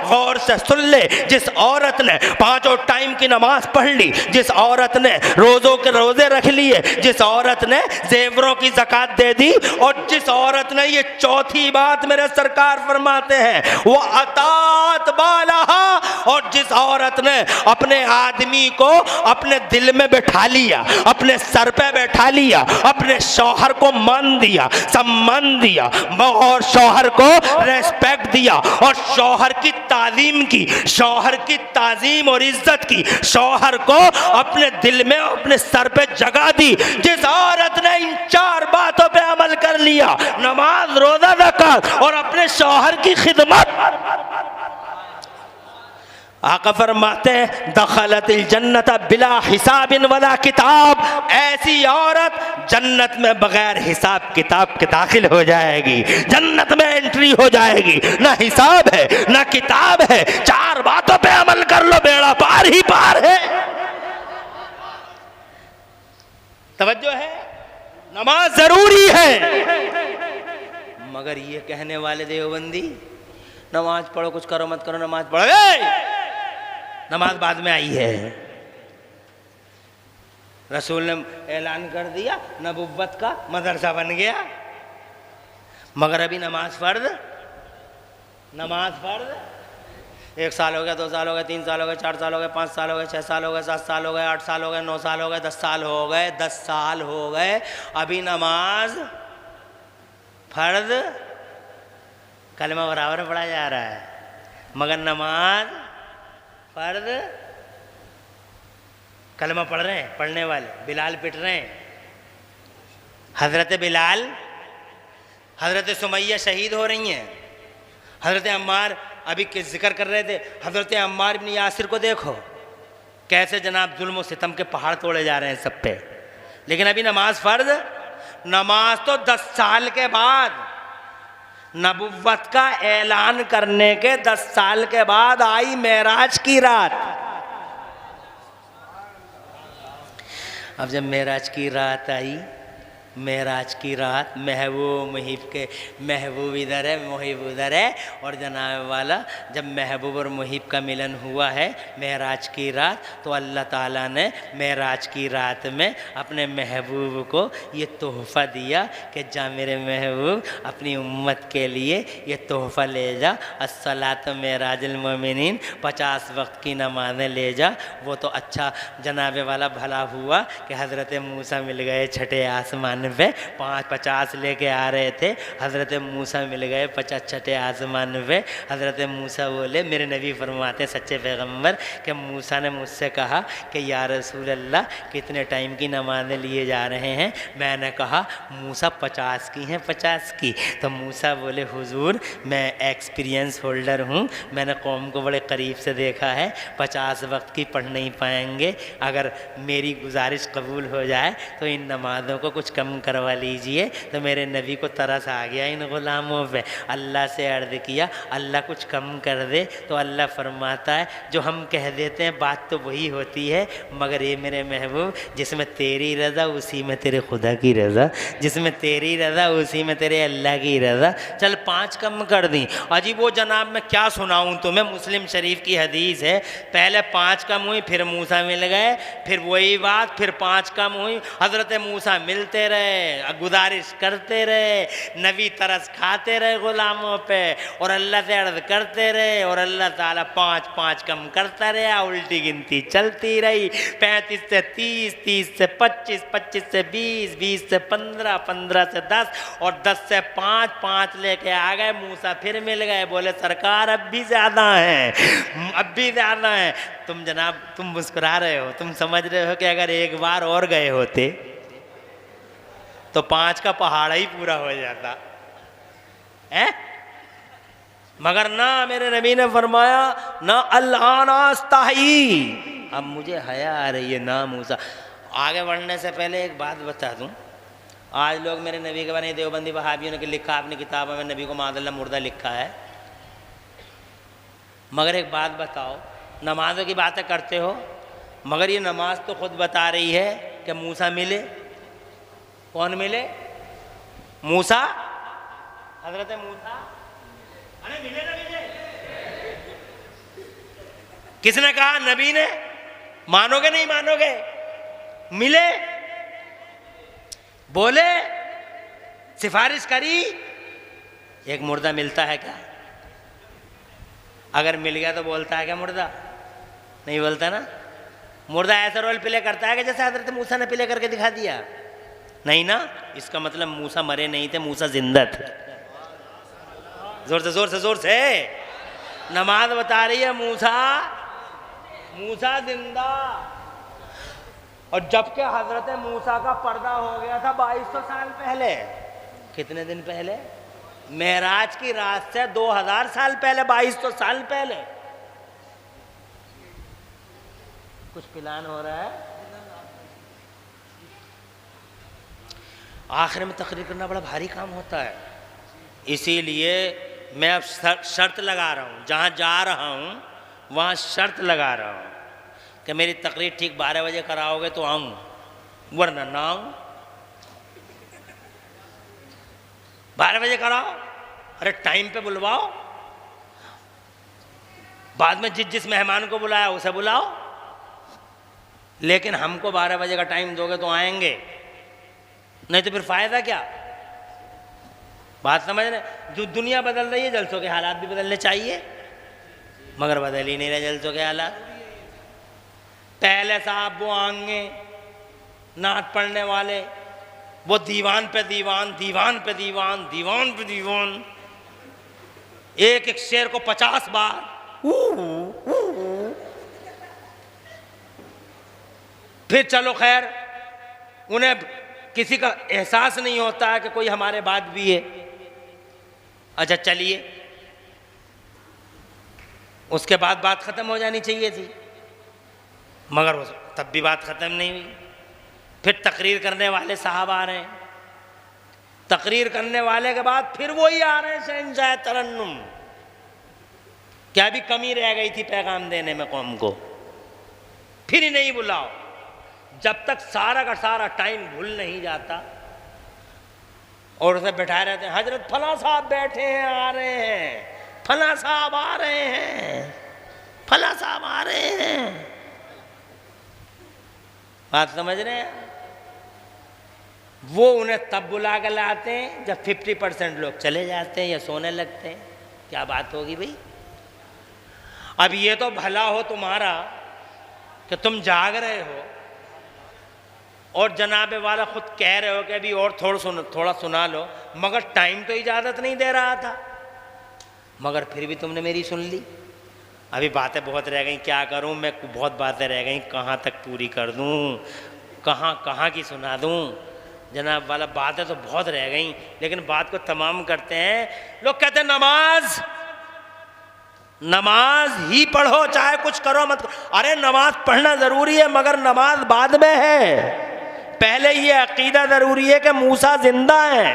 गौर से सुन ले, जिस औरत ने 5 टाइम की नमाज पढ़ ली, जिस औरत ने रोज़ों के रोज़े रख लिए, जिस औरत ने जेवरों की ज़कात दे दी, और जिस औरत ने, ये चौथी बात मेरे सरकार फरमाते हैं, वो अतात बालाहा, और जिस औरत ने अपने आदमी को अपने दिल में बैठा लिया, अपने सर पे बैठा लिया, अपने शौहर को मान दिया, सम्मान दिया, और शौहर को रेस्पेक्ट दिया, और शौहर की ताज़ीम की, शौहर की ताज़ीम और इज्जत की, शौहर को अपने दिल में, अपने सर पे जगह दी, जिस औरत ने इन 4 बातों पे अमल कर लिया, नमाज, रोजा, ज़कात और अपने शौहर की खिदमत, आका फरमाते हैं दखलतिल जन्नत बिला हिसाबिन वला किताब, ऐसी औरत जन्नत में बगैर हिसाब किताब के दाखिल हो जाएगी, जन्नत में एंट्री हो जाएगी। ना हिसाब है, ना किताब है, 4 बातों पे अमल कर लो, बेड़ा पार ही पार है। तवज्जो है, नमाज जरूरी है, मगर ये कहने वाले देवबंदी नमाज पढ़ो, कुछ करो मत करो, नमाज पढ़ो, नमाज बाद में आई है। रसूल ने ऐलान कर दिया, नबुव्वत का मदरसा बन गया, मगर अभी नमाज फर्ज, नमाज फर्ज। 1 साल हो गया, 2 साल हो गए, 3 साल हो गए, 4 साल हो गए, 5 साल हो गए, 6 साल हो गए, 7 साल हो गए, 8 साल हो गए, 9 साल हो गए, 10 साल हो गए, 10 साल हो गए, अभी नमाज फर्ज कलमा बराबर पढ़ा जा रहा है, मगर नमाज फर्ज, कलमा पढ़ रहे हैं पढ़ने वाले, बिलाल पिट रहे हैं, हजरत बिलाल, हजरत सुमैया शहीद हो रही हैं, हजरत अम्मार अभी के जिक्र कर रहे थे, हजरत अम्मार इब्न यासिर को देखो कैसे जनाब जुल्म और सितम के पहाड़ तोड़े जा रहे हैं सब पे, लेकिन अभी नमाज फर्ज। नमाज तो 10 साल के बाद, नबुव्वत का ऐलान करने के 10 साल के बाद आई मेराज की रात। अब जब मेराज की रात आई, मेराज की रात, महबूब मुहिब के, महबूब इधर है, मुहिब उधर है, और जनाब वाला जब महबूब और मुहिब का मिलन हुआ है मेराज की रात, तो अल्लाह ताला ने मेराज की रात में अपने महबूब को ये तोहफ़ा दिया कि जा मेरे महबूब अपनी उम्मत के लिए ये तोहफ़ा ले जा, अस्सलात मेराजुल मोमिनीन, 50 वक्त की नमाज़ें ले जा। वो तो अच्छा जनाब वाला भला हुआ कि हज़रत मूसा मिल गए छठे आसमान पे, 50 लेके आ रहे थे, हज़रत मूसा मिल गए 50 छठे आसमान पे। हज़रत मूसा बोले, मेरे नबी फरमाते सच्चे पैगंबर कि मूसा ने मुझसे कहा कि या रसूल अल्लाह कितने टाइम की नमाज़ें लिए जा रहे हैं। मैंने कहा मूसा 50 की हैं, 50 की। तो मूसा बोले हुजूर मैं एक्सपीरियंस होल्डर हूँ, मैंने कौम को बड़े करीब से देखा है, 50 वक्त की पढ़ नहीं पाएंगे, अगर मेरी गुजारिश कबूल हो जाए तो इन नमाज़ों को कुछ कम करवा लीजिए। तो मेरे नबी को तरस आ गया इन ग़ुलामों पे, अल्लाह से अर्ज़ किया अल्लाह कुछ कम कर दे। तो अल्लाह फरमाता है जो हम कह देते हैं बात तो वही होती है, मगर ये मेरे महबूब जिसमें तेरी रज़ा उसी में तेरे खुदा की रज़ा, जिसमें तेरी रज़ा उसी में तेरे अल्लाह की रज़ा। चल 5 कम कर दी। अजी वो जनाब मैं क्या सुनाऊँ तुम्हें, मुस्लिम शरीफ की हदीस है, पहले 5 कम हुई, फिर मूसा मिल गए, फिर वही बात, फिर 5 कम हुई। हज़रत मूसा मिलते रहे, गुजारिश करते रहे, नबी तरस खाते रहे ग़ुलामों पे, और अल्लाह से अर्ज़ करते रहे, और अल्लाह ताला 5-5 कम करता रहा, उल्टी गिनती चलती रही। 35 से 30, 30 से 25, 25 से 20, 20 से 15, 15 से 10, और 10 से 5, 5 लेके आ गए। मूसा फिर मिल गए, बोले सरकार अब भी ज़्यादा हैं, अब भी ज़्यादा हैं। तुम जनाब तुम मुस्कुरा रहे हो, तुम समझ रहे हो कि अगर एक बार और गए होते तो 5 का पहाड़ ही पूरा हो जाता है, मगर ना मेरे नबी ने फरमाया ना अल्लानास्ताही, अब मुझे हया आ रही है ना मूसा। आगे बढ़ने से पहले एक बात बता दूं, आज लोग मेरे नबी के बारे में देवबंदी वहाबियों ने लिखा अपनी किताबों में नबी को मादल्ला मुर्दा लिखा है, मगर एक बात बताओ, नमाज़ों की बातें करते हो, मगर ये नमाज तो खुद बता रही है कि मूसा मिले। कौन मिले? मूसा, हजरत मूसा, अरे मिले ना मिले, किसने कहा? नबी ने। मानोगे नहीं मानोगे? मिले, बोले, सिफारिश करी, एक मुर्दा मिलता है क्या? अगर मिल गया तो बोलता है क्या मुर्दा? नहीं बोलता ना। मुर्दा ऐसा रोल प्ले करता है कि जैसे हजरत मूसा ने प्ले करके दिखा दिया। नहीं ना, इसका मतलब मूसा मरे नहीं थे, मूसा जिंदा थे। जोर से जोर से जोर से। नमाज बता रही है मूसा जिंदा। और जबकि हजरत मूसा का पर्दा हो गया था 2200 साल पहले। कितने दिन पहले? मेराज की रात से 2000 साल पहले, 2200 साल पहले। कुछ प्लान हो रहा है। आखिर में तकरीर करना बड़ा भारी काम होता है, इसीलिए मैं अब शर्त लगा रहा हूँ, जहाँ जा रहा हूँ वहाँ शर्त लगा रहा हूँ कि मेरी तकरीर ठीक 12 बजे कराओगे तो आऊँ, वरना ना आऊँ। 12 बजे कराओ, अरे टाइम पे बुलवाओ। बाद में जिस मेहमान को बुलाया उसे बुलाओ, लेकिन हमको 12 बजे का टाइम दोगे तो आएंगे, नहीं तो फिर फायदा क्या? बात समझ रहे? जो दुनिया बदल रही है, जलसों के हालात भी बदलने चाहिए, मगर बदल ही नहीं रहे जलसों के हालात। पहले साहब वो आंगे नात पढ़ने वाले, वो दीवान पे दीवान, दीवान पे दीवान, दीवान पे दीवान, एक एक शेर को 50 बार। फिर चलो खैर, उन्हें किसी का एहसास नहीं होता है कि कोई हमारे बाद भी है। अच्छा चलिए, उसके बाद बात खत्म हो जानी चाहिए थी, मगर तब भी बात खत्म नहीं हुई। फिर तकरीर करने वाले साहब आ रहे हैं, तकरीर करने वाले के बाद फिर वही आ रहे हैं शहंशाह तरन्नुम। क्या भी कमी रह गई थी पैगाम देने में कौम को? फिर ही नहीं बुलाओ। जब तक सारा का सारा टाइम भूल नहीं जाता और उसे बैठाए रहते हैं, हजरत फला साहब बैठे हैं, आ रहे हैं, फला साहब आ रहे हैं, फला साहब आ रहे हैं। बात समझ रहे हैं? वो उन्हें तब बुला कर लाते हैं जब 50% लोग चले जाते हैं या सोने लगते हैं। क्या बात होगी भाई? अब ये तो भला हो तुम्हारा कि तुम जाग रहे हो और जनाबे वाला खुद कह रहे हो कि अभी और थोड़ा सुना लो, मगर टाइम तो इजाज़त नहीं दे रहा था, मगर फिर भी तुमने मेरी सुन ली। अभी बातें बहुत रह गई, क्या करूं मैं, बहुत बातें रह गई, कहाँ तक पूरी कर दूं, कहाँ की सुना दूं जनाब वाला। बातें तो बहुत रह गई, लेकिन बात को तमाम करते हैं। लोग कहते हैं नमाज ही पढ़ो, चाहे कुछ करो मत करो। अरे नमाज पढ़ना ज़रूरी है, मगर नमाज बाद में है। पहले ये अकीदा ज़रूरी है कि मूसा जिंदा है।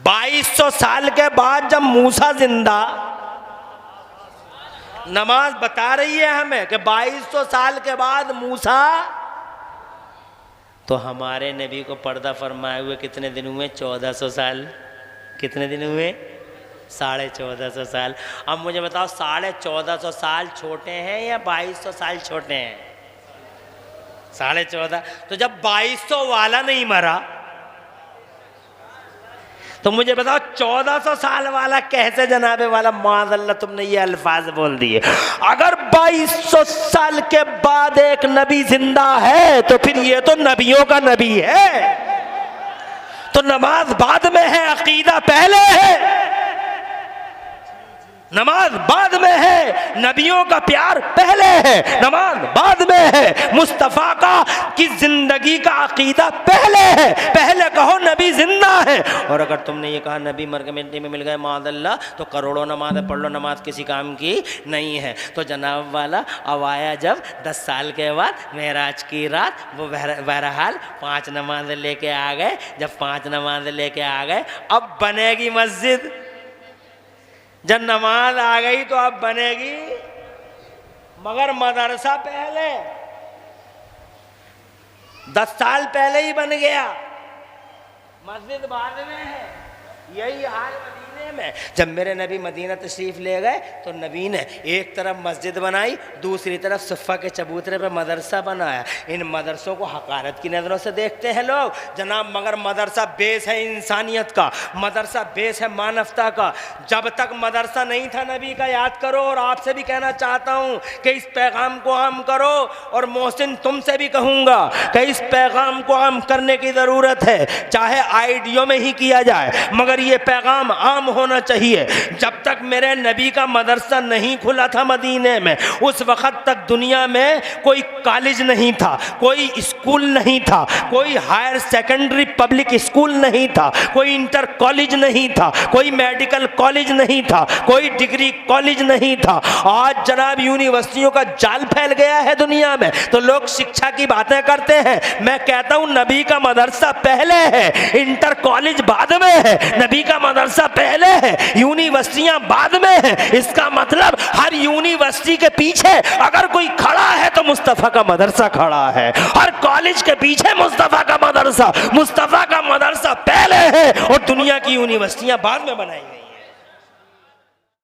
2200 साल के बाद जब मूसा जिंदा, नमाज बता रही है हमें कि 2200 साल के बाद मूसा, तो हमारे नबी को पर्दा फरमाए हुए कितने दिन हुए? 1400 साल। कितने दिन हुए? 1450 साल। अब मुझे बताओ, 1450 साल छोटे हैं या 2200 साल छोटे हैं? 1450। तो जब 2200 वाला नहीं मरा तो मुझे बताओ 1400 साल वाला कैसे जनाबे वाला माज़अल्लाह तुमने ये अल्फाज बोल दिए। अगर 2200 साल के बाद एक नबी जिंदा है तो फिर ये तो नबियों का नबी है। तो नमाज बाद में है, अकीदा पहले है। नमाज बाद में है, नबियों का प्यार पहले है। नमाज बाद में है, मुस्तफ़ा की जिंदगी का अकीदा पहले है। पहले कहो नबी जिंदा है। और अगर तुमने ये कहा नबी मर के मिट्टी में मिल गए माज़अल्लाह, तो करोड़ों नमाज़ें पढ़ लो, नमाज किसी काम की नहीं है। तो जनाब वाला अब आया जब 10 साल के बाद मेराज की रात, वो बहरहाल 5 नमाज़ें लेके आ गए। जब 5 नमाज़ें लेके आ गए, अब बनेगी मस्जिद। जब नमाज आ गई तो अब बनेगी, मगर मदरसा पहले 10 साल पहले ही बन गया, मस्जिद बाद में है। यही हाल मदीने मदीने में। जब मेरे नबी मदीना तशरीफ़ ले गए तो नबी ने एक तरफ मस्जिद बनाई, दूसरी तरफ सुफ़ा के चबूतरे पर मदरसा बनाया। इन मदरसों को हकारत की नज़रों से देखते हैं लोग जनाब, मगर मदरसा बेस है इंसानियत का, मदरसा बेस है मानवता का। जब तक मदरसा नहीं था नबी का, याद करो, और आपसे भी कहना चाहता हूँ कि इस पैगाम को आम करो, और मोहसिन तुमसे भी कहूँगा कि इस पैगाम को आम करने की ज़रूरत है, चाहे आईडियो में ही किया जाए, मगर ये पैगाम आम होना चाहिए। जब तक मेरे नबी का मदरसा नहीं खुला था मदीने में, उस वक़्त तक दुनिया में कोई कॉलेज नहीं था, कोई स्कूल नहीं था, कोई हायर सेकेंडरी पब्लिक स्कूल नहीं था, कोई इंटर कॉलेज नहीं था, कोई मेडिकल कॉलेज नहीं था, कोई डिग्री कॉलेज नहीं था। आज जनाब यूनिवर्सिटियों का जाल फैल गया है दुनिया में, तो लोग शिक्षा की बातें करते हैं। मैं कहता हूं नबी का मदरसा पहले है, इंटर कॉलेज बाद में है, नबी का मदरसा पहले है, यूनिवर्सिटियां बाद में है। इसका मतलब हर यूनिवर्सिटी के पीछे अगर कोई खड़ा है तो मुस्तफा का मदरसा खड़ा है, हर कॉलेज के पीछे मुस्तफा का मदरसा पहले है, और दुनिया की यूनिवर्सिटियां बाद में बनाई गई।